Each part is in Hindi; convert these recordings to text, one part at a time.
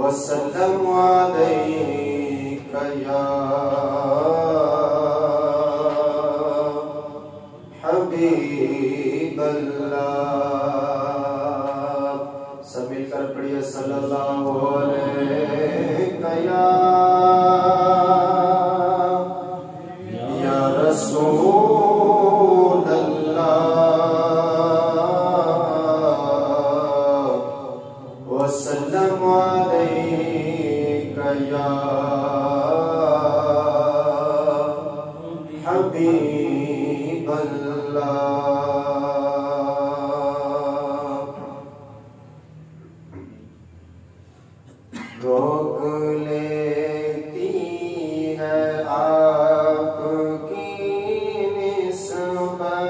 वसल्लम अलैका या हबीबल्लाह। सब मिलकर पढ़िए सल्लल्लाहु अलैका या रसूल अल्लाह वसल्लम अलैका या हबीबल्लाह। रोक लेती है आपकी निस्बत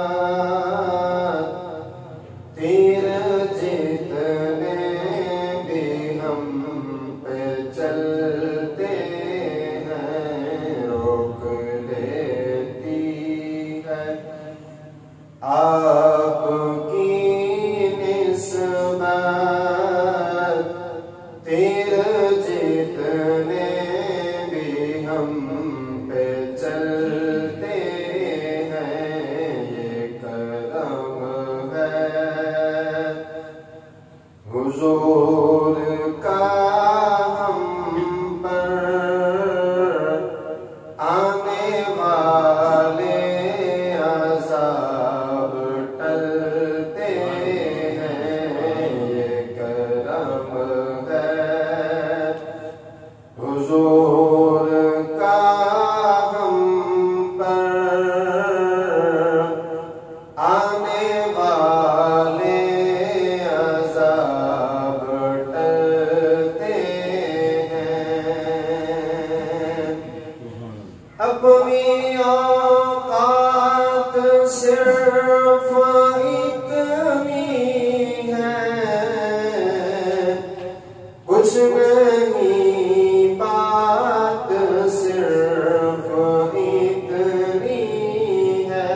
तेरे जितने भी हम पे चलते हैं। रोक लेती है आपकी निस्बत तेरे जितने भी हम पे चलते हैं। ये करम है हुजूर का हम पर, आने वाले अज़ाब टलते हैं। ये करम हुजूर का हम पर, आने वाले अज़ाब टलते हैं। अपनी औकात सिर्फ इतनी है, कुछ नहीं बात सिर्फ इतनी है।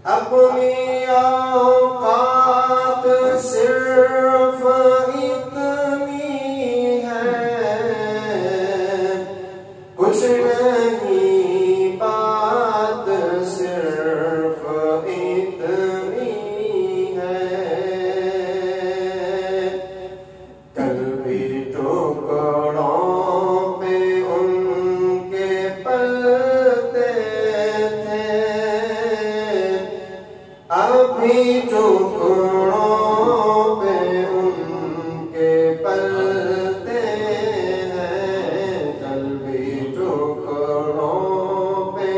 अपनी औकात सिर्फ इतनी है, कुछ नहीं बात सिर्फ इतनी है। कल भी टुकड़ों पे उनके पलते थे, अभी टुकड़ों पे उनके पलते हैं। कल भी टुकड़ों पे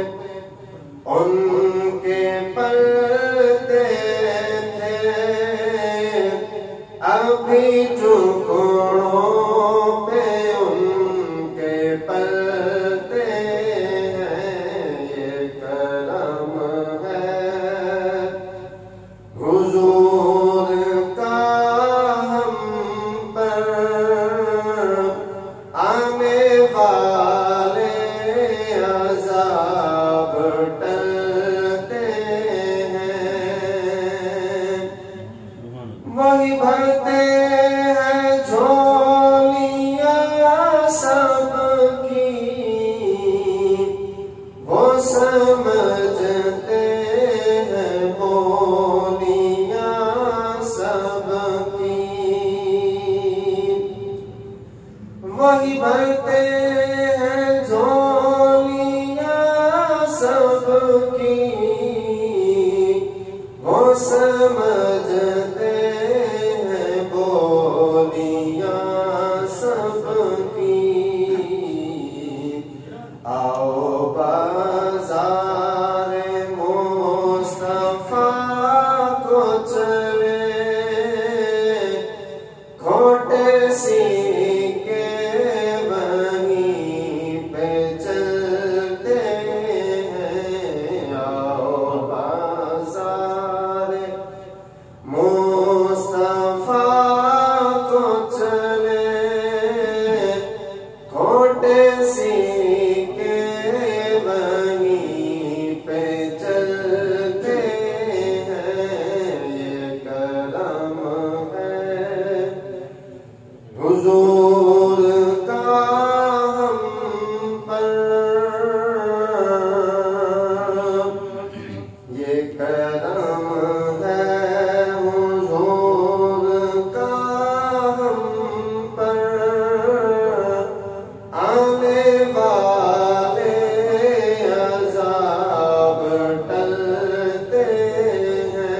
उनके पलते थे, अभी टुकड़ों पे उनके पलते हैं। ये करम है हुजूर का हम पर, आने वाले अज़ाब टलते हैं। वही भरते हैं झोलियां सबकी, वो समझते हैं बोलियां सबकी। वही भरते हैं झोलियां सबकी, वो समझते हैं बोलियां सबकी। आओ बाज़ारे मुस्तफा को चले, खोटे सिक्के वहीं हुजूर का हम पर ये करम है, हुजूर का हम पर आने वाले अज़ाब टलते हैं।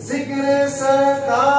ज़िक्र सरकार